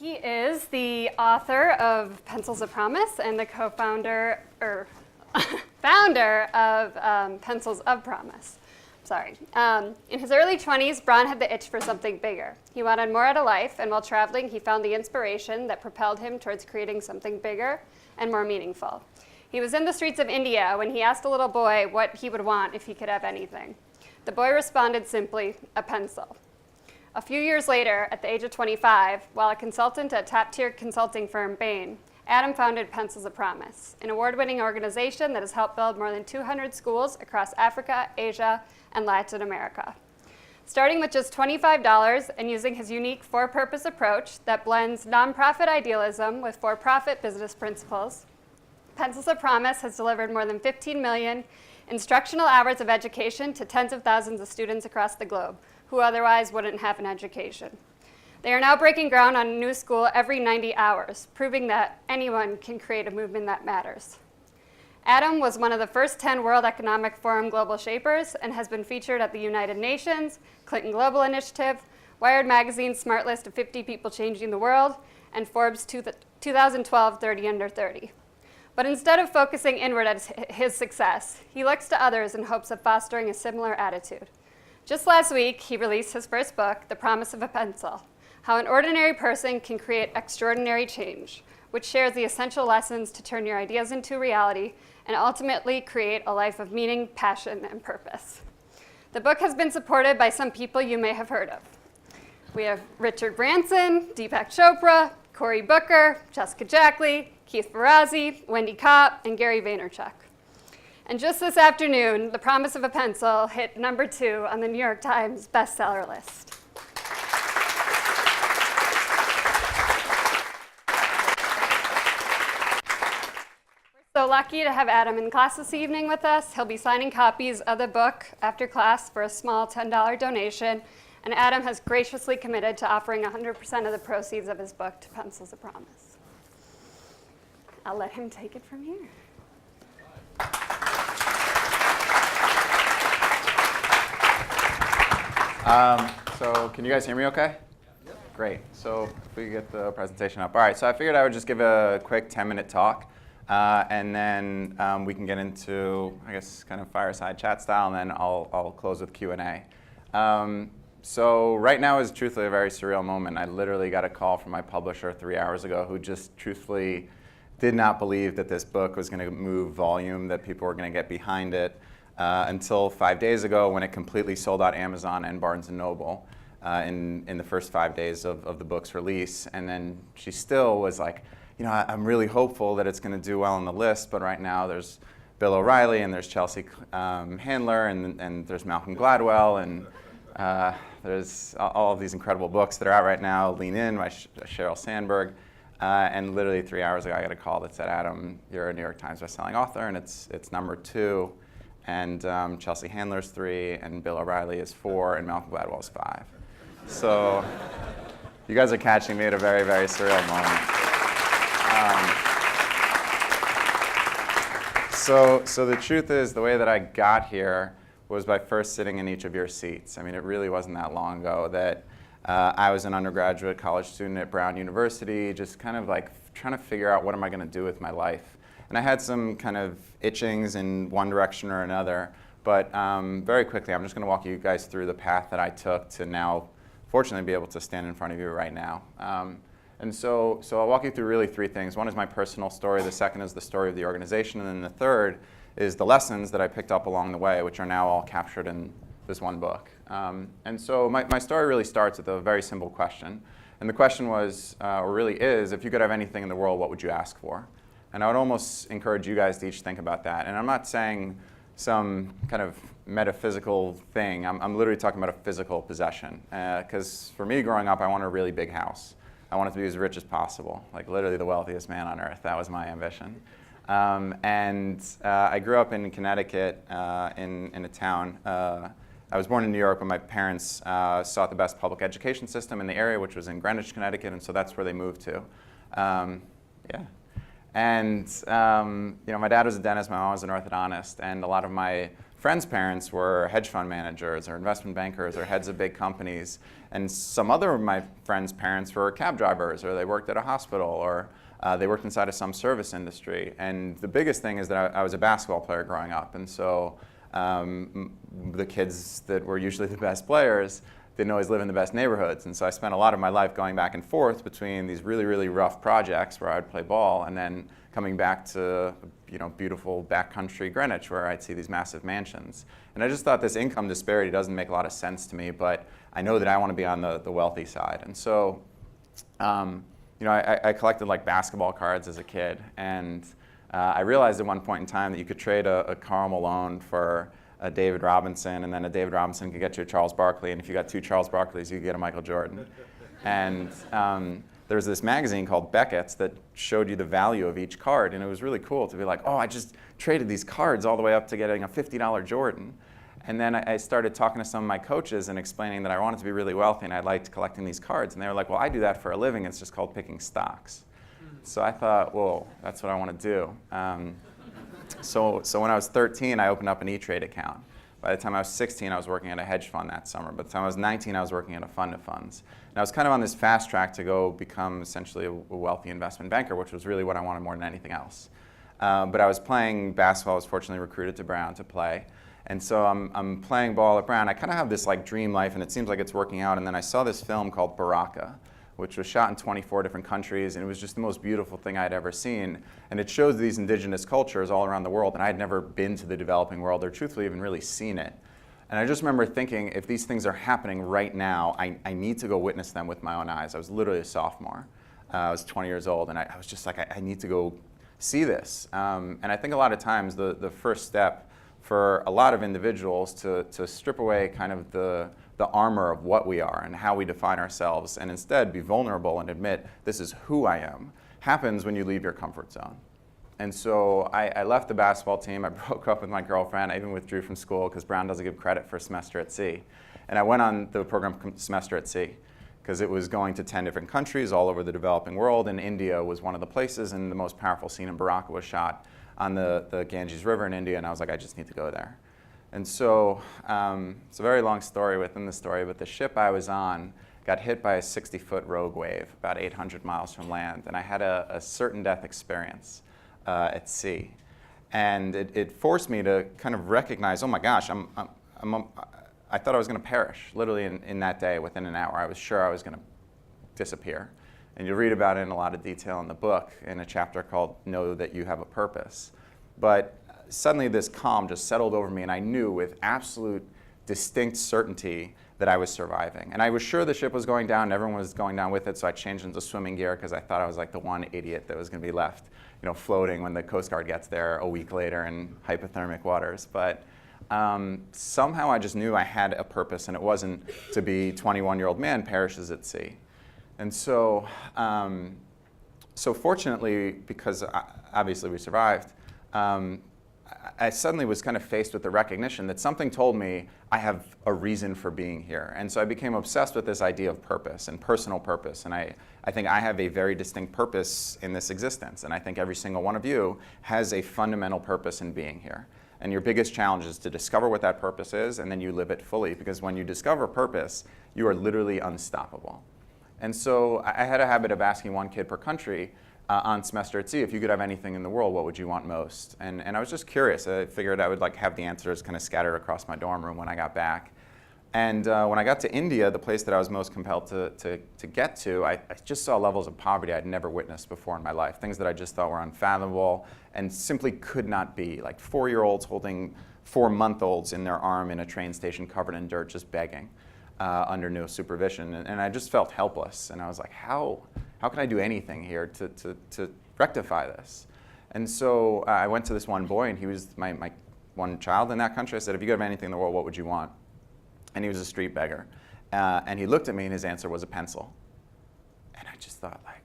He is the author of Pencils of Promise and the co-founder, or founder of Pencils of Promise. Sorry. In his early 20s, Braun had the itch for something bigger. He wanted more out of life, and while traveling, he found the inspiration that propelled him towards creating something bigger and more meaningful. He was in the streets of India when he asked a little boy what he would want if he could have anything. The boy responded simply, a pencil. A few years later, at the age of 25, while a consultant at top-tier consulting firm Bain, Adam founded Pencils of Promise, an award-winning organization that has helped build more than 200 schools across Africa, Asia, and Latin America. Starting with just $25 and using his unique for-purpose approach that blends nonprofit idealism with for-profit business principles, Pencils of Promise has delivered more than 15 million instructional hours of education to tens of thousands of students across the globe who otherwise wouldn't have an education. They are now breaking ground on a new school every 90 hours, proving that anyone can create a movement that matters. Adam was one of the first 10 World Economic Forum Global Shapers and has been featured at the United Nations, Clinton Global Initiative, Wired Magazine's Smart List of 50 People Changing the World, and Forbes' 2012 30 Under 30. But instead of focusing inward at his success, he looks to others in hopes of fostering a similar attitude. Just last week, he released his first book, The Promise of a Pencil, How an Ordinary Person Can Create Extraordinary Change, which shares the essential lessons to turn your ideas into reality and ultimately create a life of meaning, passion, and purpose. The book has been supported by some people you may have heard of. We have Richard Branson, Deepak Chopra, Cory Booker, Jessica Jackley, Keith Ferrazzi, Wendy Kopp, and Gary Vaynerchuk. And just this afternoon, The Promise of a Pencil hit number 2 on the New York Times bestseller list. We're so lucky to have Adam in class this evening with us. He'll be signing copies of the book after class for a small $10 donation. And Adam has graciously committed to offering 100% of the proceeds of his book to Pencils of Promise. I'll let him take it from here. So can you guys hear me okay? Yep. Great. So if we get the presentation up. All right, so I figured I would just give a quick 10-minute talk, and then we can get into, I guess, kind of fireside chat style, and then I'll close with Q&A. So right now is truthfully a very surreal moment. I literally got a call from my publisher 3 hours ago who just truthfully did not believe that this book was going to move volume, that people were going to get behind it, until 5 days ago when it completely sold out Amazon and Barnes & Noble in the first 5 days of the book's release. And then she still was like, you know, I'm really hopeful that it's going to do well on the list, but right now there's Bill O'Reilly and there's Chelsea Handler and there's Malcolm Gladwell and there's all of these incredible books that are out right now, Lean In by Sheryl Sandberg. And literally 3 hours ago, I got a call that said, Adam, you're a New York Times bestselling author, and it's number 2. And Chelsea Handler's 3, and Bill O'Reilly is 4, and Malcolm Gladwell's 5. So you guys are catching me at a very, very surreal moment. So the truth is, the way that I got here was by first sitting in each of your seats. I mean, it really wasn't that long ago that I was an undergraduate college student at Braun University, just kind of like trying to figure out what am I going to do with my life. And I had some kind of itchings in one direction or another, but very quickly I'm just going to walk you guys through the path that I took to now, fortunately, be able to stand in front of you right now. And so I'll walk you through really 3 things. One is my personal story, the second is the story of the organization, and then the third is the lessons that I picked up along the way, which are now all captured in this one book. And so my story really starts with a very simple question. And the question was, or really is, if you could have anything in the world, what would you ask for? And I would almost encourage you guys to each think about that. And I'm not saying some kind of metaphysical thing. I'm literally talking about a physical possession. Because for me, growing up, I wanted a really big house. I wanted to be as rich as possible, like literally the wealthiest man on earth. That was my ambition. I grew up in Connecticut in a town. I was born in New York, but my parents sought the best public education system in the area, which was in Greenwich, Connecticut, and so that's where they moved to. And my dad was a dentist, my mom was an orthodontist, and a lot of my friends' parents were hedge fund managers or investment bankers or heads of big companies. And some other of my friends' parents were cab drivers, or they worked at a hospital, or they worked inside of some service industry. And the biggest thing is that I was a basketball player growing up. And so the kids that were usually the best players didn't always live in the best neighborhoods. And so I spent a lot of my life going back and forth between these really, really rough projects where I'd play ball and then coming back to beautiful backcountry Greenwich where I'd see these massive mansions. And I just thought this income disparity doesn't make a lot of sense to me, but I know that I want to be on the wealthy side. And so I collected like basketball cards as a kid, and I realized at one point in time that you could trade a Karl Malone for a David Robinson, and then a David Robinson could get you a Charles Barkley, and if you got 2 Charles Barkleys, you could get a Michael Jordan. And there was this magazine called Beckett's that showed you the value of each card, and it was really cool to be like, oh, I just traded these cards all the way up to getting a $50 Jordan. And then I started talking to some of my coaches and explaining that I wanted to be really wealthy and I liked collecting these cards. And they were like, well, I do that for a living. It's just called picking stocks. So I thought, well, that's what I want to do. So when I was 13, I opened up an E-Trade account. By the time I was 16, I was working at a hedge fund that summer. By the time I was 19, I was working at a fund of funds. And I was kind of on this fast track to go become essentially a wealthy investment banker, which was really what I wanted more than anything else. But I was playing basketball. I was fortunately recruited to Braun to play. And so I'm playing ball at Braun. I kind of have this like dream life, and it seems like it's working out. And then I saw this film called Baraka, which was shot in 24 different countries, and it was just the most beautiful thing I'd ever seen. And it shows these indigenous cultures all around the world, and I had never been to the developing world or truthfully even really seen it. And I just remember thinking, if these things are happening right now, I need to go witness them with my own eyes. I was literally a sophomore. I was 20 years old, and I was just like, I need to go see this. And I think a lot of times the first step for a lot of individuals to strip away kind of the armor of what we are and how we define ourselves and instead be vulnerable and admit this is who I am happens when you leave your comfort zone. And so I left the basketball team. I broke up with my girlfriend. I even withdrew from school because Braun doesn't give credit for a semester at sea. And I went on the program semester at sea because it was going to 10 different countries all over the developing world, and India was one of the places, and the most powerful scene in Baraka was shot on the Ganges River in India, and I was like, I just need to go there. And so it's a very long story within the story, but the ship I was on got hit by a 60-foot rogue wave about 800 miles from land, and I had a certain death experience at sea. And it forced me to kind of recognize, oh my gosh, I thought I was going to perish, literally in that day, within an hour. I was sure I was going to disappear. And you'll read about it in a lot of detail in the book in a chapter called Know That You Have a Purpose. But suddenly this calm just settled over me, and I knew with absolute distinct certainty that I was surviving. And I was sure the ship was going down, and everyone was going down with it, so I changed into swimming gear because I thought I was like the one idiot that was going to be left, floating when the Coast Guard gets there a week later in hypothermic waters. But somehow I just knew I had a purpose, and it wasn't to be a 21-year-old man perishes at sea. And so, so fortunately, because obviously we survived, I suddenly was kind of faced with the recognition that something told me I have a reason for being here. And so I became obsessed with this idea of purpose and personal purpose. And I think I have a very distinct purpose in this existence. And I think every single one of you has a fundamental purpose in being here. And your biggest challenge is to discover what that purpose is, and then you live it fully. Because when you discover purpose, you are literally unstoppable. And so I had a habit of asking one kid per country on semester at sea, if you could have anything in the world, what would you want most? And I was just curious. I figured I would have the answers kind of scattered across my dorm room when I got back. And when I got to India, the place that I was most compelled to get to, I just saw levels of poverty I'd never witnessed before in my life, things that I just thought were unfathomable and simply could not be, like 4-year-olds holding 4-month-olds in their arm in a train station covered in dirt just begging under no supervision. And I just felt helpless. And I was like, how can I do anything here to rectify this? And so I went to this one boy, and he was my one child in that country. I said, if you could have anything in the world, what would you want? And he was a street beggar. And he looked at me, and his answer was a pencil. And I just thought, like,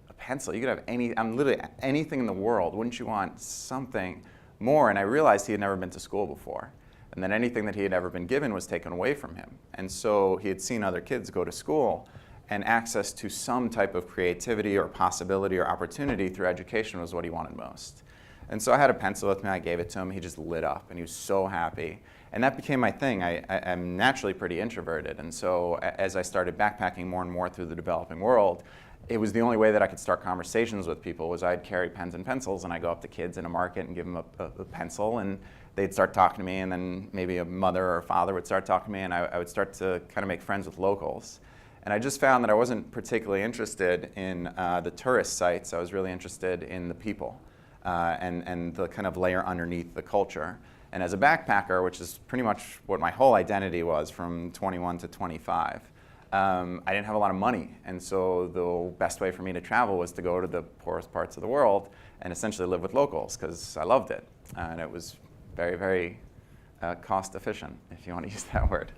a pencil? You could have literally anything in the world. Wouldn't you want something more? And I realized he had never been to school before. And then anything that he had ever been given was taken away from him. And so he had seen other kids go to school, and access to some type of creativity or possibility or opportunity through education was what he wanted most. And so I had a pencil with me, I gave it to him, he just lit up, and he was so happy. And that became my thing. I'm naturally pretty introverted, and so as I started backpacking more and more through the developing world, it was the only way that I could start conversations with people was I'd carry pens and pencils, and I'd go up to kids in a market and give them a pencil, and they'd start talking to me, and then maybe a mother or a father would start talking to me, and I would start to kind of make friends with locals. And I just found that I wasn't particularly interested in the tourist sites. I was really interested in the people and the kind of layer underneath the culture. And as a backpacker, which is pretty much what my whole identity was from 21 to 25, I didn't have a lot of money. And so the best way for me to travel was to go to the poorest parts of the world and essentially live with locals because I loved it. And it was very, very cost efficient, if you want to use that word.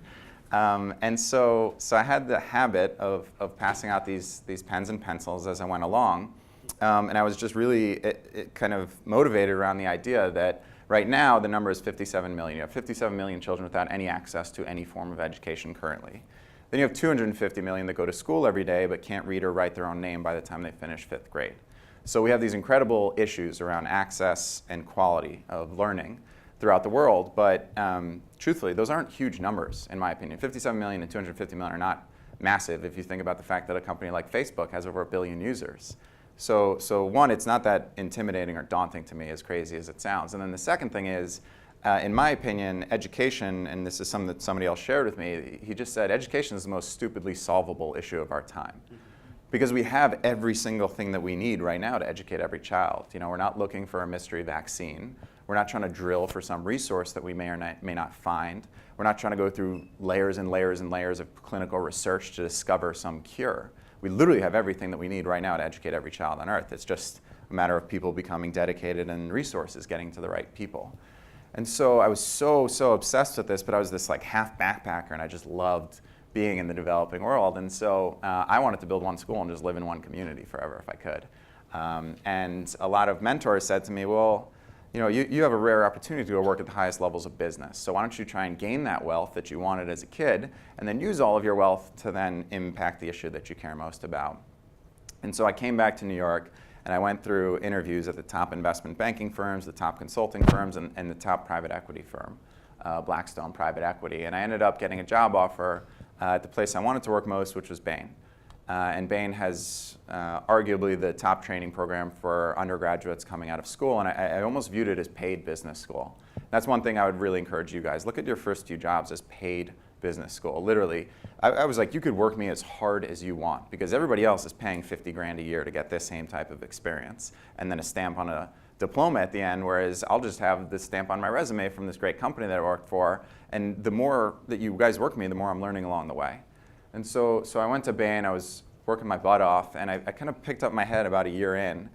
And so I had the habit of passing out these pens and pencils as I went along. And I was just really kind of motivated around the idea that right now the number is 57 million. You have 57 million children without any access to any form of education currently. Then you have 250 million that go to school every day but can't read or write their own name by the time they finish 5th grade. So we have these incredible issues around access and quality of learning throughout the world, but truthfully, those aren't huge numbers, in my opinion. 57 million and 250 million are not massive if you think about the fact that a company like Facebook has over 1 billion users. So one, it's not that intimidating or daunting to me, as crazy as it sounds. And then the second thing is, in my opinion, education, and this is something that somebody else shared with me, he just said, education is the most stupidly solvable issue of our time. Because we have every single thing that we need right now to educate every child. You know, we're not looking for a mystery vaccine. We're not trying to drill for some resource that we may or may not find. We're not trying to go through layers and layers and layers of clinical research to discover some cure. We literally have everything that we need right now to educate every child on earth. It's just a matter of people becoming dedicated and resources getting to the right people. And so I was so obsessed with this, but I was this like half backpacker, and I just loved being in the developing world. And so I wanted to build one school and just live in one community forever if I could. And a lot of mentors said to me, well, you know, you have a rare opportunity to go work at the highest levels of business. So why don't you try and gain that wealth that you wanted as a kid and then use all of your wealth to then impact the issue that you care most about. And so I came back to New York and I went through interviews at the top investment banking firms, the top consulting firms, and the top private equity firm, Blackstone Private Equity. And I ended up getting a job offer at the place I wanted to work most, which was Bain. And Bain has arguably the top training program for undergraduates coming out of school, and I almost viewed it as paid business school. That's one thing I would really encourage you guys. Look at your first few jobs as paid business school. Literally, I was like, you could work me as hard as you want because everybody else is paying 50 grand a year to get this same type of experience and then a stamp on a diploma at the end, whereas I'll just have this stamp on my resume from this great company that I worked for, and the more that you guys work me, the more I'm learning along the way. And so I went to Bain, I was working my butt off, and I kind of picked up my head about a year in,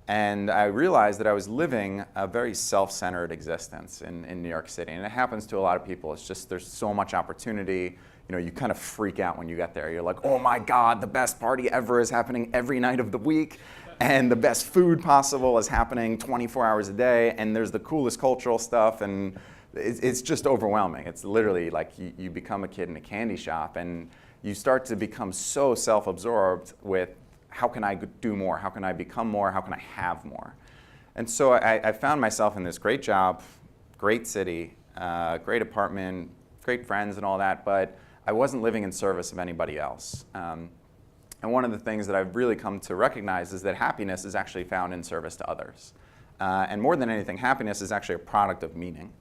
and I realized that I was living a very self-centered existence in New York City. And it happens to a lot of people. It's just there's so much opportunity. You know, you kind of freak out when you get there. You're like, oh my God, the best party ever is happening every night of the week, and the best food possible is happening 24 hours a day, and there's the coolest cultural stuff, and it's just overwhelming. It's literally like you become a kid in a candy shop, and you start to become so self-absorbed with how can I do more, how can I become more, how can I have more. And so I found myself in this great job, great city, great apartment, great friends and all that, but I wasn't living in service of anybody else. And one of the things that I've really come to recognize is that happiness is actually found in service to others. And more than anything, happiness is actually a product of meaning.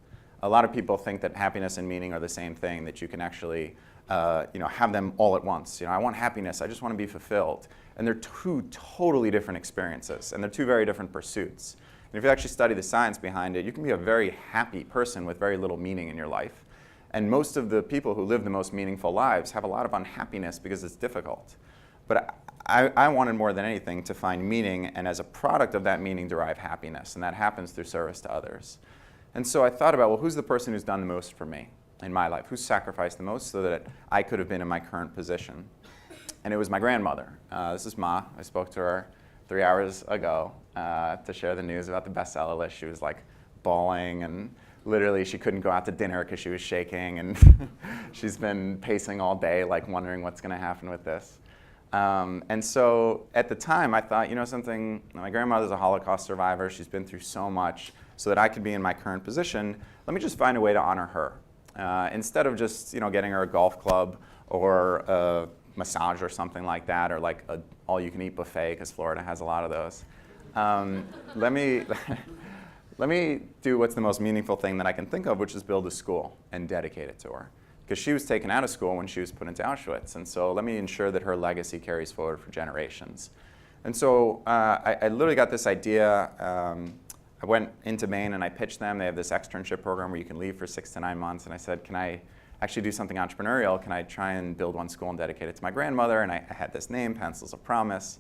A lot of people think that happiness and meaning are the same thing, that you can actually have them all at once. You know, I want happiness, I just want to be fulfilled. And they're two totally different experiences, and they're two very different pursuits. And if you actually study the science behind it, you can be a very happy person with very little meaning in your life. And most of the people who live the most meaningful lives have a lot of unhappiness because it's difficult. But I wanted more than anything to find meaning, and as a product of that meaning derive happiness, and that happens through service to others. And so I thought about, well, who's the person who's done the most for me in my life? Who's sacrificed the most so that I could have been in my current position? And it was my grandmother. This is Ma. I spoke to her 3 hours ago to share the news about the bestseller list. She was like bawling, and literally she couldn't go out to dinner because she was shaking, and she's been pacing all day, like wondering what's going to happen with this. And so at the time, I thought, you know something, my grandmother's a Holocaust survivor. She's been through so much. So that I could be in my current position, let me just find a way to honor her. Instead of just getting her a golf club or a massage or something like that, or like a all-you-can-eat buffet, because Florida has a lot of those. Let me do what's the most meaningful thing that I can think of, which is build a school and dedicate it to her. Because she was taken out of school when she was put into Auschwitz. And so let me ensure that her legacy carries forward for generations. And so I literally got this idea. I went into Maine and I pitched them. They have this externship program where you can leave for 6 to 9 months. And I said, can I actually do something entrepreneurial? Can I try and build one school and dedicate it to my grandmother? And I had this name, Pencils of Promise,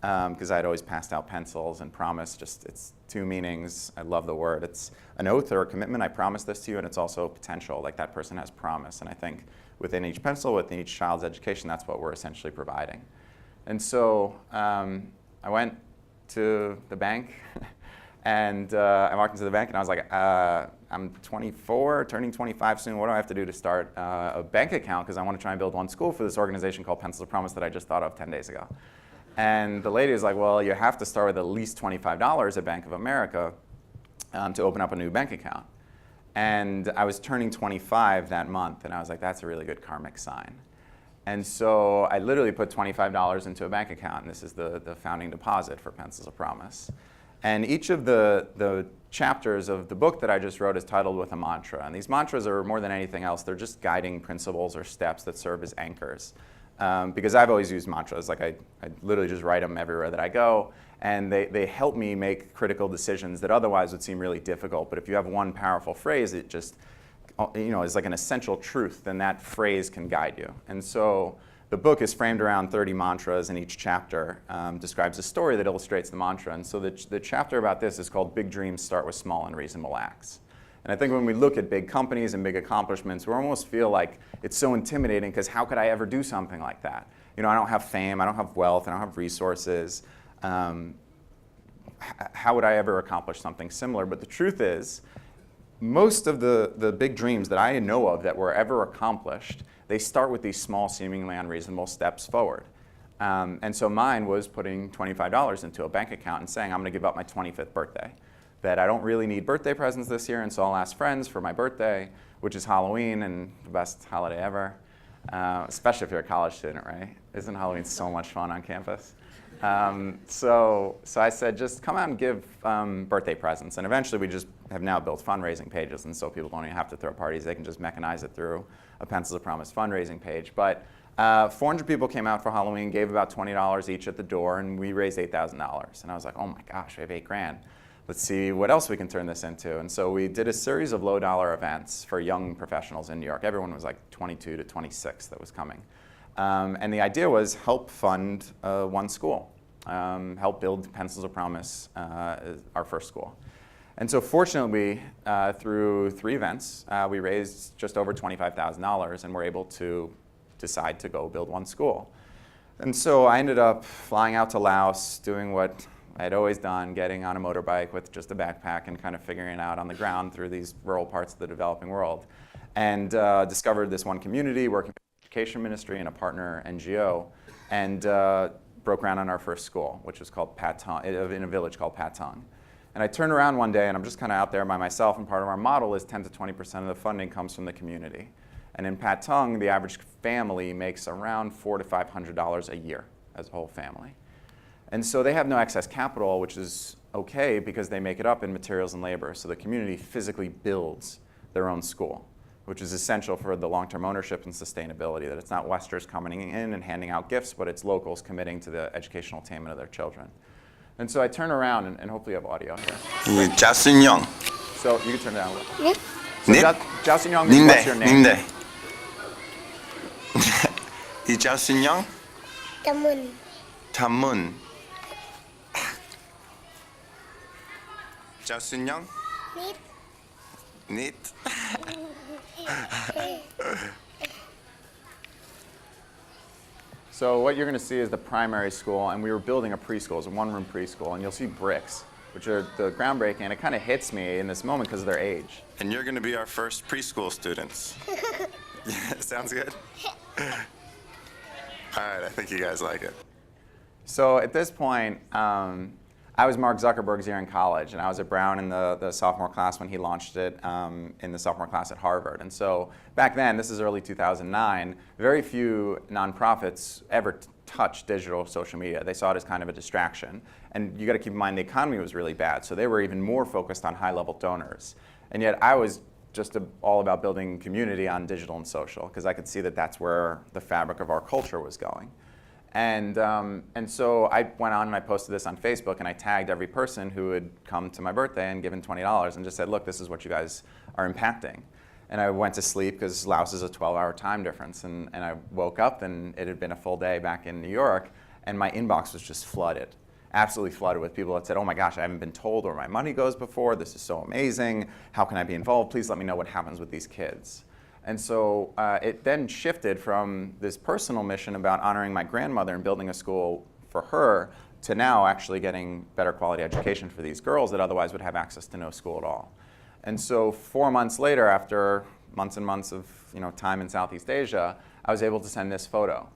because I'd always passed out pencils, and promise, just it's 2 meanings. I love the word. It's an oath or a commitment. I promise this to you, and it's also potential, like that person has promise. And I think within each pencil, within each child's education, that's what we're essentially providing. And so I went to the bank. And I walked into the bank and I was like, I'm 24, turning 25 soon. What do I have to do to start a bank account? Because I want to try and build one school for this organization called Pencils of Promise that I just thought of 10 days ago. And the lady was like, well, you have to start with at least $25 at Bank of America to open up a new bank account. And I was turning 25 that month. And I was like, that's a really good karmic sign. And so I literally put $25 into a bank account. And this is the founding deposit for Pencils of Promise. And each of the chapters of the book that I just wrote is titled with a mantra. And these mantras are more than anything else, they're just guiding principles or steps that serve as anchors. Because I've always used mantras. Like I literally just write them everywhere that I go. And they help me make critical decisions that otherwise would seem really difficult. But if you have one powerful phrase, it just is like an essential truth, then that phrase can guide you. And so the book is framed around 30 mantras, and each chapter describes a story that illustrates the mantra. And so the chapter about this is called Big Dreams Start with Small and Reasonable Acts. And I think when we look at big companies and big accomplishments, we almost feel like it's so intimidating because how could I ever do something like that? I don't have fame, I don't have wealth, I don't have resources. How would I ever accomplish something similar? But the truth is, most of the big dreams that I know of that were ever accomplished, they start with these small, seemingly unreasonable steps forward. And so mine was putting $25 into a bank account and saying, I'm going to give up my 25th birthday. That I don't really need birthday presents this year, and so I'll ask friends for my birthday, which is Halloween and the best holiday ever, especially if you're a college student, right? Isn't Halloween so much fun on campus? So I said, just come out and give birthday presents. And eventually we just have now built fundraising pages, and so people don't even have to throw parties. They can just mechanize it through a Pencils of Promise fundraising page. But 400 people came out for Halloween, gave about $20 each at the door, and we raised $8,000. And I was like, oh my gosh, we have $8 grand. Let's see what else we can turn this into. And so we did a series of low-dollar events for young professionals in New York. Everyone was like 22 to 26 that was coming. And the idea was help fund one school, help build Pencils of Promise, our first school. And so fortunately, through 3 events, we raised just over $25,000 and were able to decide to go build one school. And so I ended up flying out to Laos, doing what I had always done, getting on a motorbike with just a backpack and kind of figuring it out on the ground through these rural parts of the developing world. And discovered this one community, working with the education ministry and a partner NGO, and broke ground on our first school, which was called Patong, in a village called Patong. And I turned around one day and I'm just kind of out there by myself, and part of our model is 10 to 20% of the funding comes from the community. And in Patong, the average family makes around $400 to $500 a year as a whole family. And so they have no excess capital, which is okay because they make it up in materials and labor. So the community physically builds their own school, which is essential for the long-term ownership and sustainability, that it's not Westers coming in and handing out gifts, but it's locals committing to the educational attainment of their children. And so I turn around, and hopefully you have audio here. Justin Young. So you can turn it down a little. Nick? So Justin Young, what's your name? Ninde. Is Justin Young? Tamun. Tamun. Justin Young? Nit. Nit. So what you're going to see is the primary school, and we were building a preschool. It's a one-room preschool, and you'll see bricks, which are the groundbreaking, and it kind of hits me in this moment because of their age. And you're going to be our first preschool students. Yeah, sounds good? All right, I think you guys like it. So at this point, I was Mark Zuckerberg's year in college, and I was at Braun in the sophomore class when he launched it in the sophomore class at Harvard. And so back then, this is early 2009, very few nonprofits ever touched digital social media. They saw it as kind of a distraction. And you got to keep in mind the economy was really bad, so they were even more focused on high-level donors. And yet I was just all about building community on digital and social, because I could see that that's where the fabric of our culture was going. And so I went on and I posted this on Facebook, and I tagged every person who had come to my birthday and given $20 and just said, look, this is what you guys are impacting. And I went to sleep because Laos is a 12-hour time difference. And I woke up and it had been a full day back in New York, and my inbox was just flooded, absolutely flooded with people that said, oh my gosh, I haven't been told where my money goes before. This is so amazing. How can I be involved? Please let me know what happens with these kids. And so it then shifted from this personal mission about honoring my grandmother and building a school for her to now actually getting better quality education for these girls that otherwise would have access to no school at all. And so 4 months later, after months and months of time in Southeast Asia, I was able to send this photo,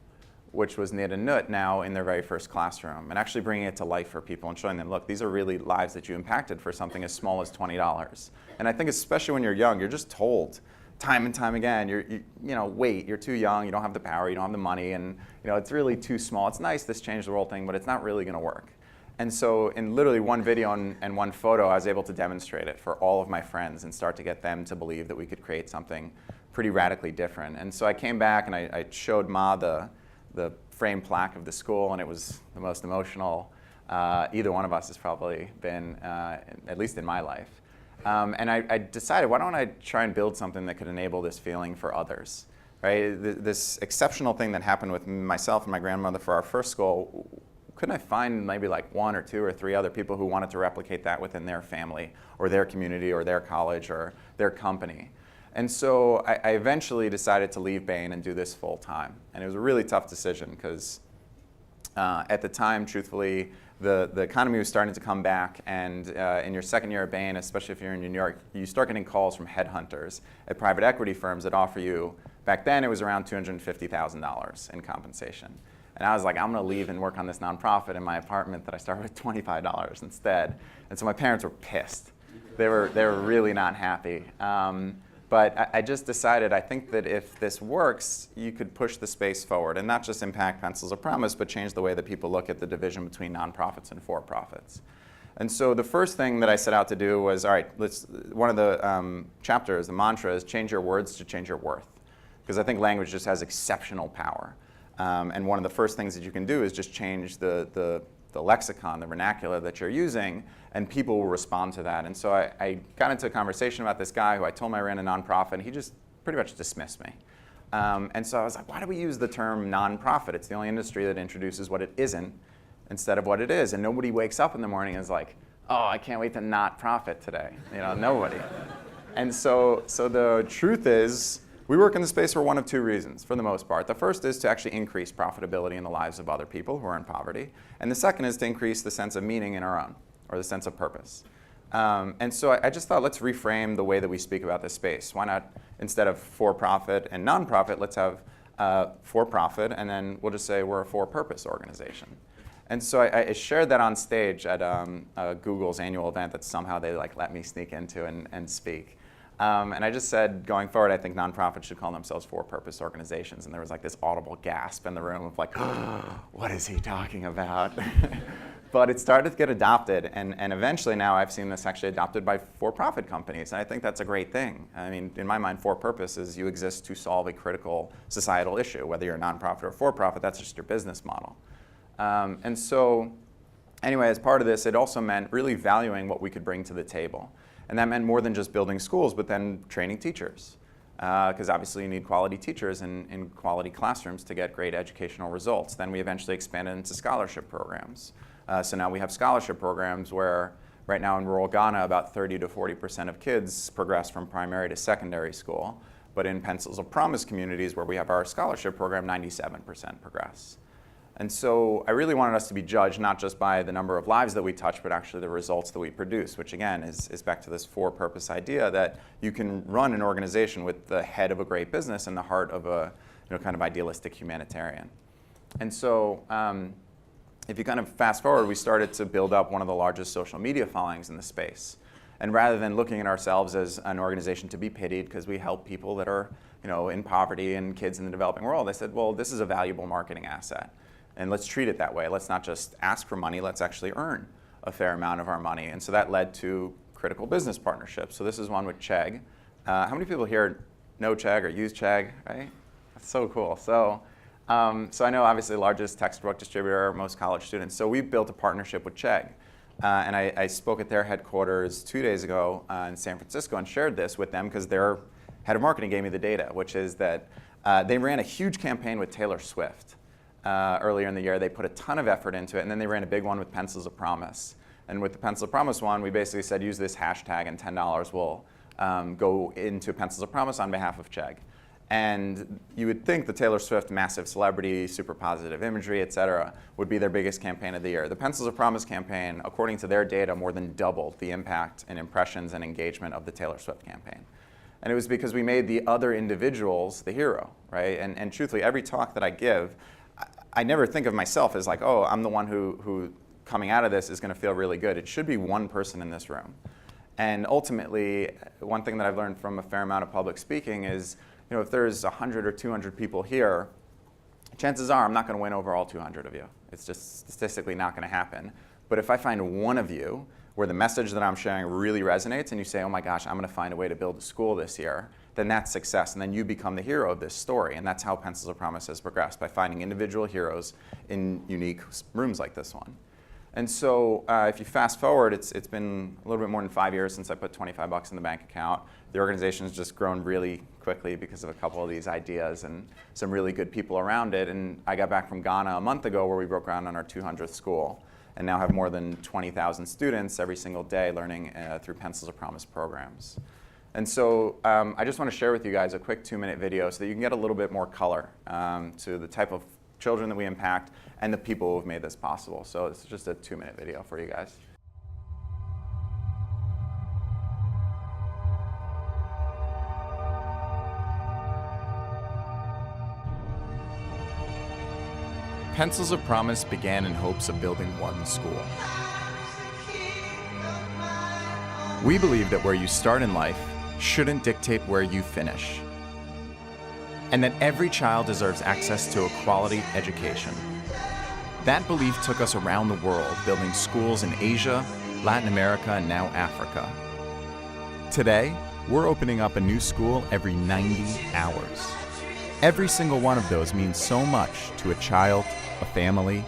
which was Nid and Nut now in their very first classroom, and actually bringing it to life for people and showing them, look, these are really lives that you impacted for something as small as $20. And I think especially when you're young, you're just told time and time again, wait, you're too young, you don't have the power, you don't have the money, and it's really too small. It's nice, this change the world thing, but it's not really going to work. And so in literally one video and one photo, I was able to demonstrate it for all of my friends and start to get them to believe that we could create something pretty radically different. And so I came back and I showed Ma the frame plaque of the school, and it was the most emotional either one of us has probably been, at least in my life. And I decided, why don't I try and build something that could enable this feeling for others, right? This exceptional thing that happened with myself and my grandmother for our first school, couldn't I find maybe like 1 or 2 or 3 other people who wanted to replicate that within their family or their community or their college or their company? And so I eventually decided to leave Bain and do this full time. And it was a really tough decision because at the time, truthfully, the economy was starting to come back, and in your second year at Bain, especially if you're in New York, you start getting calls from headhunters at private equity firms that offer you, back then it was around $250,000 in compensation. And I was like, I'm going to leave and work on this nonprofit in my apartment that I started with $25 instead. And so my parents were pissed. They were really not happy. But I just decided, I think that if this works, you could push the space forward and not just impact Pencils of Promise, but change the way that people look at the division between nonprofits and for-profits. And so the first thing that I set out to do was, all right, one of the chapters, the mantra is change your words to change your worth. Because I think language just has exceptional power. And one of the first things that you can do is just change the lexicon, the vernacular that you're using, and people will respond to that. And so I got into a conversation about this guy who I told him I ran a nonprofit, and he just pretty much dismissed me. And so I was like, why do we use the term nonprofit? It's the only industry that introduces what it isn't instead of what it is. And nobody wakes up in the morning and is like, oh, I can't wait to not profit today. Nobody. And so the truth is, we work in the space for one of 2 reasons, for the most part. The first is to actually increase profitability in the lives of other people who are in poverty. And the second is to increase the sense of meaning in our own, or the sense of purpose. And so I just thought, let's reframe the way that we speak about this space. Why not, instead of for-profit and nonprofit, let's have for-profit, and then we'll just say we're a for-purpose organization. And so I shared that on stage at Google's annual event that somehow they let me sneak into and speak. And I just said, going forward, I think nonprofits should call themselves for-purpose organizations. And there was this audible gasp in the room of oh, what is he talking about? But it started to get adopted. And eventually now I've seen this actually adopted by for-profit companies. And I think that's a great thing. I mean, in my mind, for-purpose is you exist to solve a critical societal issue. Whether you're a nonprofit or for-profit, that's just your business model. And so anyway, as part of this, it also meant really valuing what we could bring to the table. And that meant more than just building schools, but then training teachers. Because obviously you need quality teachers in quality classrooms to get great educational results. Then we eventually expanded into scholarship programs. So now we have scholarship programs where right now in rural Ghana, about 30 to 40% of kids progress from primary to secondary school. But in Pencils of Promise communities where we have our scholarship program, 97% progress. And so I really wanted us to be judged not just by the number of lives that we touch, but actually the results that we produce, which again is back to this for-purpose idea that you can run an organization with the head of a great business and the heart of a kind of idealistic humanitarian. And so if you kind of fast forward, we started to build up one of the largest social media followings in the space. And rather than looking at ourselves as an organization to be pitied because we help people that are in poverty and kids in the developing world, I said, well, this is a valuable marketing asset. And let's treat it that way. Let's not just ask for money, let's actually earn a fair amount of our money. And so that led to critical business partnerships. So this is one with Chegg. How many people here know Chegg or use Chegg, right? That's so cool. So I know obviously the largest textbook distributor, most college students. So we built a partnership with Chegg. And I spoke at their headquarters 2 days ago in San Francisco and shared this with them because their head of marketing gave me the data, which is that they ran a huge campaign with Taylor Swift earlier in the year. They put a ton of effort into it, and then they ran a big one with Pencils of Promise. And with the Pencils of Promise one, we basically said use this hashtag and $10 will go into Pencils of Promise on behalf of Chegg. And you would think the Taylor Swift massive celebrity, super positive imagery, et cetera, would be their biggest campaign of the year. The Pencils of Promise campaign, according to their data, more than doubled the impact and impressions and engagement of the Taylor Swift campaign. And it was because we made the other individuals the hero, right? And truthfully, every talk that I give, I never think of myself as like, oh, I'm the one who coming out of this is going to feel really good. It should be one person in this room. And ultimately, one thing that I've learned from a fair amount of public speaking is, if there's 100 or 200 people here, chances are I'm not going to win over all 200 of you. It's just statistically not going to happen. But if I find one of you where the message that I'm sharing really resonates and you say, oh my gosh, I'm going to find a way to build a school this year, then that's success. And then you become the hero of this story. And that's how Pencils of Promise has progressed, by finding individual heroes in unique rooms like this one. And so if you fast forward, it's been a little bit more than 5 years since I put $25 in the bank account. The organization has just grown really quickly because of a couple of these ideas and some really good people around it. And I got back from Ghana a month ago where we broke ground on our 200th school and now have more than 20,000 students every single day learning through Pencils of Promise programs. And so I just want to share with you guys a quick 2-minute video so that you can get a little bit more color to the type of children that we impact and the people who have made this possible. So it's just a 2-minute video for you guys. Pencils of Promise began in hopes of building one school. We believe that where you start in life shouldn't dictate where you finish, and that every child deserves access to a quality education. That belief took us around the world, building schools in Asia, Latin America, and now Africa. Today, we're opening up a new school every 90 hours. Every single one of those means so much to a child, a family,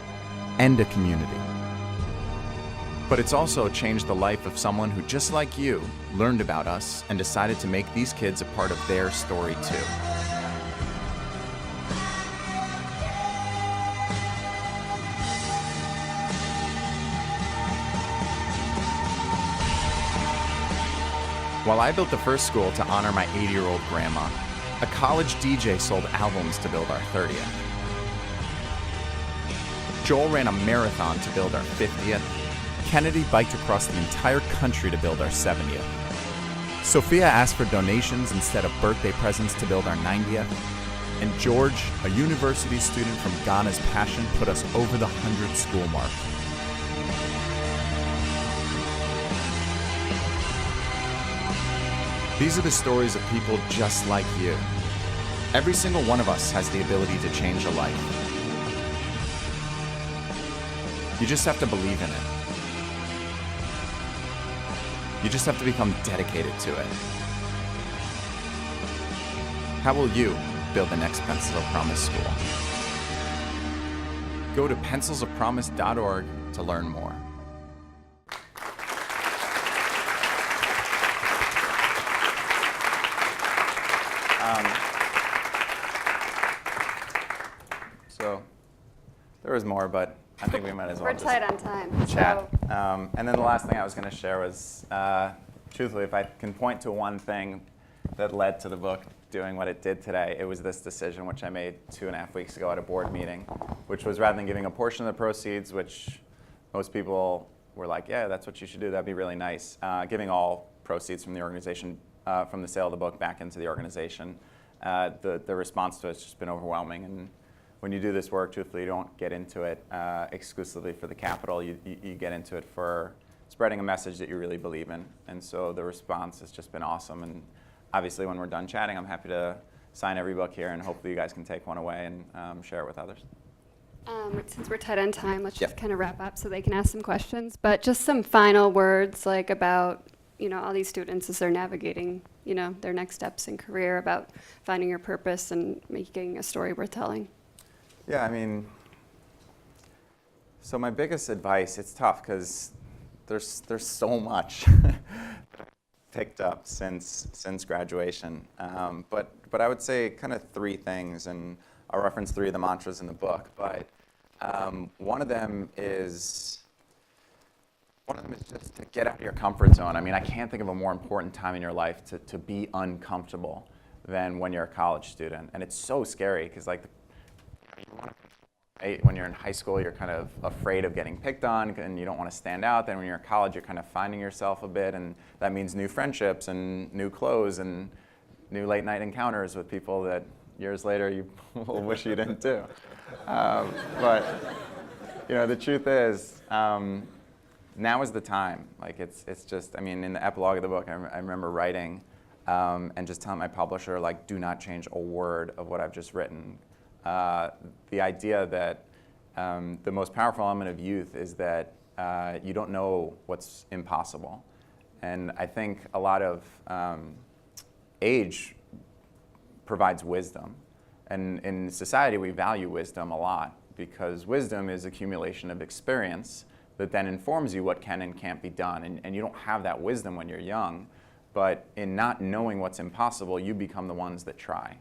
and a community. But it's also changed the life of someone who, just like you, learned about us and decided to make these kids a part of their story too. While I built the first school to honor my 80-year-old grandma, a college DJ sold albums to build our 30th. Joel ran a marathon to build our 50th. Kennedy biked across the entire country to build our 70th. Sophia asked for donations instead of birthday presents to build our 90th. And George, a university student from Ghana's passion, put us over the 100 school mark. These are the stories of people just like you. Every single one of us has the ability to change a life. You just have to believe in it. You just have to become dedicated to it. How will you build the next Pencils of Promise school? Go to pencilsofpromise.org to learn more. So there was more, but I think we might as well We're just tight on time. chat. So, And then the last thing I was going to share was, truthfully, if I can point to one thing that led to the book doing what it did today, it was this decision, which I made 2.5 weeks ago at a board meeting, which was rather than giving a portion of the proceeds, which most people were like, yeah, that's what you should do, that'd be really nice, giving all proceeds from the organization, from the sale of the book back into the organization. The response to it's just been overwhelming, and when you do this work, truthfully, you don't get into it exclusively for the capital. You get into it for spreading a message that you really believe in. And so the response has just been awesome. And obviously, when we're done chatting, I'm happy to sign every book here, and hopefully you guys can take one away and share it with others. Since we're tight on time, let's Yep. just kind of wrap up so they can ask some questions. But just some final words, like about, all these students as they're navigating, their next steps in career, about finding your purpose and making a story worth telling. Yeah, so my biggest advice, it's tough because there's so much picked up since graduation. But I would say kind of three things, and I'll reference three of the mantras in the book. But one of them is just to get out of your comfort zone. I can't think of a more important time in your life to be uncomfortable than when you're a college student. And it's so scary because when you're in high school, you're kind of afraid of getting picked on and you don't want to stand out. Then when you're in college, you're kind of finding yourself a bit, and that means new friendships and new clothes and new late night encounters with people that years later you will wish you didn't do. But the truth is, now is the time. It's just, in the epilogue of the book, I remember writing and just telling my publisher, do not change a word of what I've just written. The idea that the most powerful element of youth is that you don't know what's impossible. And I think a lot of age provides wisdom. And in society, we value wisdom a lot because wisdom is accumulation of experience that then informs you what can and can't be done. And you don't have that wisdom when you're young, but in not knowing what's impossible, you become the ones that try.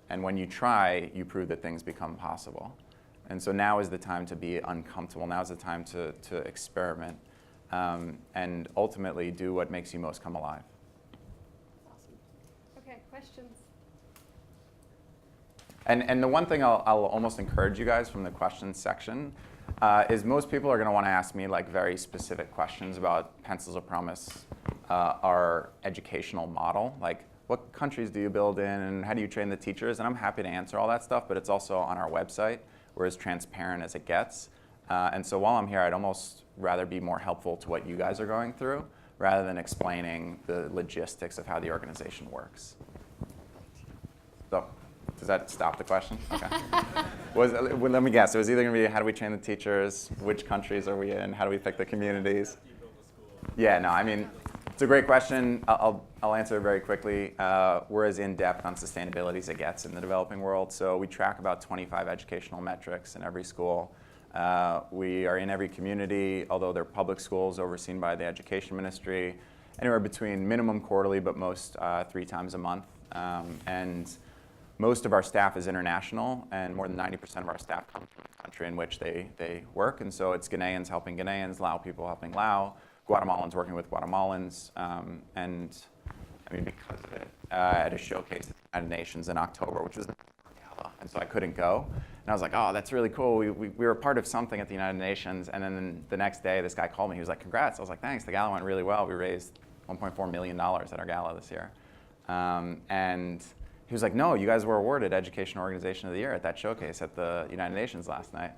And when you try, you prove that things become possible. And so now is the time to be uncomfortable. Now is the time to experiment and ultimately do what makes you most come alive. Awesome. Okay, questions? And the one thing I'll almost encourage you guys from the questions section is most people are going to want to ask me very specific questions about Pencils of Promise, our educational model. What countries do you build in, and how do you train the teachers? And I'm happy to answer all that stuff, but it's also on our website. We're as transparent as it gets. And so while I'm here, I'd almost rather be more helpful to what you guys are going through rather than explaining the logistics of how the organization works. So, does that stop the question? Okay. Let me guess. It was either going to be how do we train the teachers, which countries are we in, how do we pick the communities? Yeah, no, it's a great question. I'll answer it very quickly. We're as in-depth on sustainability as it gets in the developing world. So we track about 25 educational metrics in every school. We are in every community, although they're public schools overseen by the education ministry, anywhere between minimum quarterly, but most 3 times a month. And most of our staff is international, and more than 90% of our staff come from the country in which they work. And so it's Ghanaians helping Ghanaians, Lao people helping Lao, Guatemalans working with Guatemalans, and because of it, at a showcase at the United Nations in October, which was the gala, and so I couldn't go. And I was like, oh, that's really cool. We were part of something at the United Nations, and then the next day, this guy called me. He was like, congrats. I was like, thanks. The gala went really well. We raised $1.4 million at our gala this year. And he was like, no, you guys were awarded Education Organization of the Year at that showcase at the United Nations last night.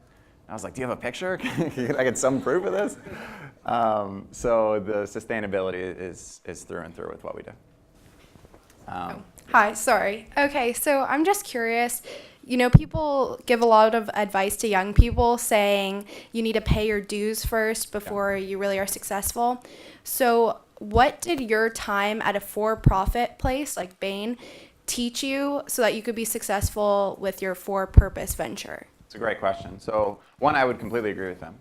I was like, do you have a picture? Can I get some proof of this? So the sustainability is through and through with what we do. Hi, sorry. Okay, so I'm just curious. People give a lot of advice to young people saying you need to pay your dues first before you really are successful. So what did your time at a for-profit place like Bain teach you so that you could be successful with your for-purpose venture? It's a great question. So one, I would completely agree with them.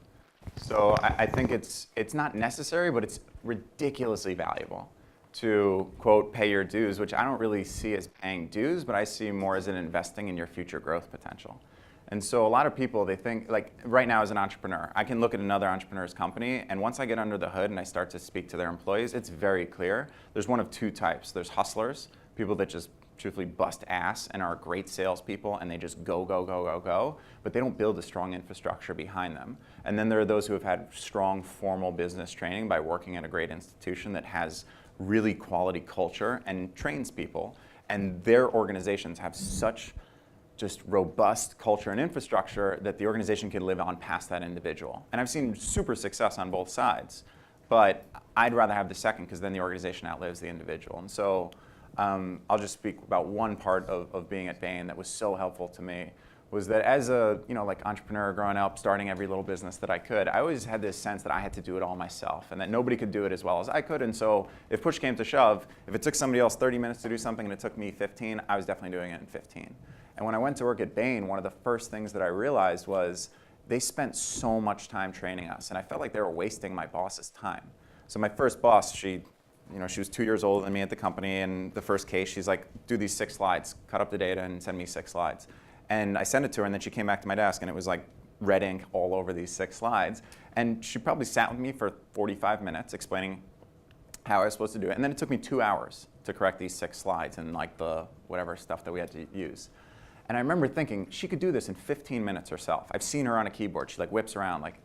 So I think it's not necessary, but it's ridiculously valuable to, quote, pay your dues, which I don't really see as paying dues, but I see more as an investing in your future growth potential. And so a lot of people, they think, right now as an entrepreneur, I can look at another entrepreneur's company, and once I get under the hood and I start to speak to their employees, it's very clear. There's one of 2 types. There's hustlers, people that just truthfully bust ass and are great salespeople, and they just go, but they don't build a strong infrastructure behind them. And then there are those who have had strong formal business training by working at a great institution that has really quality culture and trains people, and their organizations have such just robust culture and infrastructure that the organization could live on past that individual. And I've seen super success on both sides, but I'd rather have the second because then the organization outlives the individual. And so I'll just speak about one part of being at Bain that was so helpful to me was that as a like entrepreneur growing up, starting every little business that I could, I always had this sense that I had to do it all myself and that nobody could do it as well as I could. And so if push came to shove, if it took somebody else 30 minutes to do something and it took me 15, I was definitely doing it in 15. And when I went to work at Bain, one of the first things that I realized was they spent so much time training us, and I felt like they were wasting my boss's time. So my first boss, she was 2 years older than me at the company, and the first case, she's like, do these 6 slides, cut up the data and send me 6 slides. And I sent it to her, and then she came back to my desk, and it was like red ink all over these 6 slides. And she probably sat with me for 45 minutes explaining how I was supposed to do it. And then it took me 2 hours to correct these 6 slides and like the whatever stuff that we had to use. And I remember thinking, she could do this in 15 minutes herself. I've seen her on a keyboard. She like whips around like,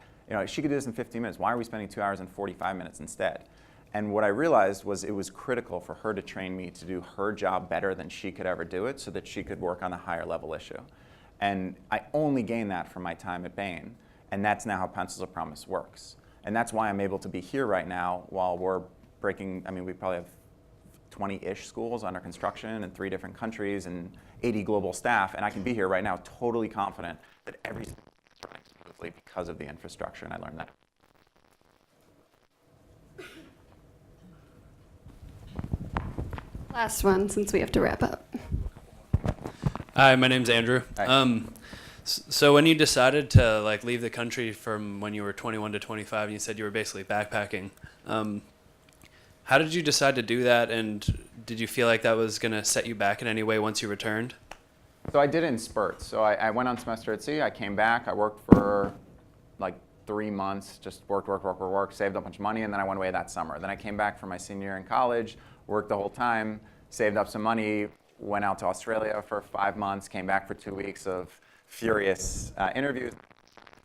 she could do this in 15 minutes. Why are we spending 2 hours and 45 minutes instead? And what I realized was it was critical for her to train me to do her job better than she could ever do it so that she could work on the higher level issue. And I only gained that from my time at Bain. And that's now how Pencils of Promise works. And that's why I'm able to be here right now while we're breaking, we probably have 20-ish schools under construction in 3 different countries and 80 global staff, and I can be here right now totally confident that everything is running smoothly because of the infrastructure, and I learned that. Last one, since we have to wrap up. Hi, my name's Andrew. Hi. So when you decided to leave the country from when you were 21 to 25, and you said you were basically backpacking, how did you decide to do that, and did you feel like that was going to set you back in any way once you returned? So I did it in spurts. So I went on semester at sea, I came back, I worked for like 3 months, just worked, saved up a bunch of money, and then I went away that summer. Then I came back for my senior year in college, worked the whole time, saved up some money, went out to Australia for 5 months, came back for 2 weeks of furious interviews.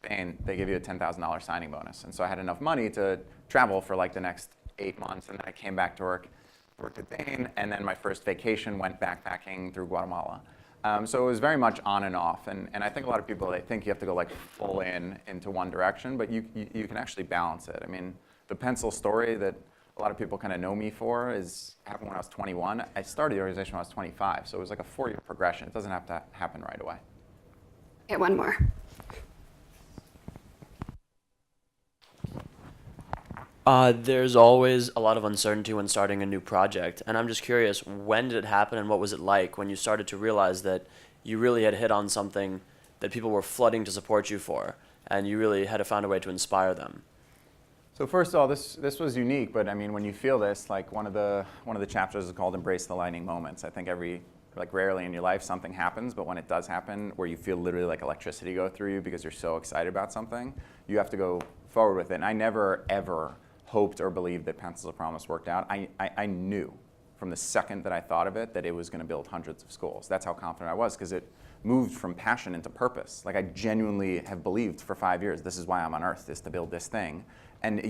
And they give you a $10,000 signing bonus. And so I had enough money to travel for like the next 8 months, and then I came back to worked at Bain, and then my first vacation went backpacking through Guatemala. So it was very much on and off, and I think a lot of people, they think you have to go like full into one direction, but you can actually balance it. The pencil story that a lot of people kind of know me for happened when I was 21. I started the organization when I was 25, so it was like a 4-year progression. It doesn't have to happen right away. Okay, one more. There's always a lot of uncertainty when starting a new project, and I'm just curious, when did it happen and what was it like when you started to realize that you really had hit on something that people were flooding to support you for, and you really had to find a way to inspire them? So first of all, this was unique, but when you feel this, like one of the chapters is called Embrace the Lightning Moments. I think rarely in your life something happens, but when it does happen, where you feel literally like electricity go through you because you're so excited about something, you have to go forward with it. And I never, ever hoped or believed that Pencils of Promise worked out. I knew from the second that I thought of it that it was going to build hundreds of schools. That's how confident I was, because it moved from passion into purpose. Like I genuinely have believed for 5 years, this is why I'm on earth, is to build this thing. And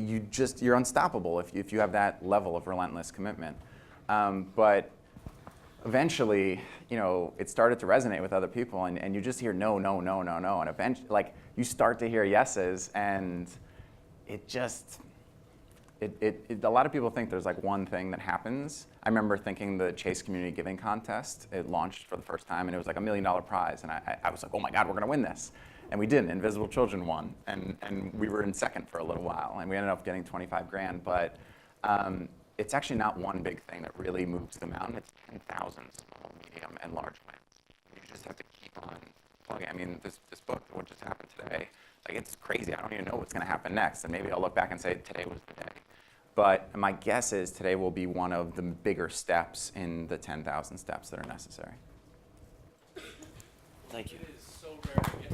you're unstoppable if you have that level of relentless commitment. But eventually, it started to resonate with other people, and you just hear no, and eventually, you start to hear yeses, and a lot of people think there's one thing that happens. I remember thinking the Chase Community Giving Contest, it launched for the first time, and it was like $1 million prize, and I was like, oh my God, we're gonna win this. And we didn't. Invisible Children won, and we were in second for a little while, and we ended up getting 25 grand, but it's actually not one big thing that really moves the mountain. It's 10,000 small, medium, and large wins. You just have to keep on plugging. This book, what just happened today, it's crazy. I don't even know what's going to happen next, and maybe I'll look back and say today was the day. But my guess is today will be one of the bigger steps in the 10,000 steps that are necessary. Thank you. It is so rare to get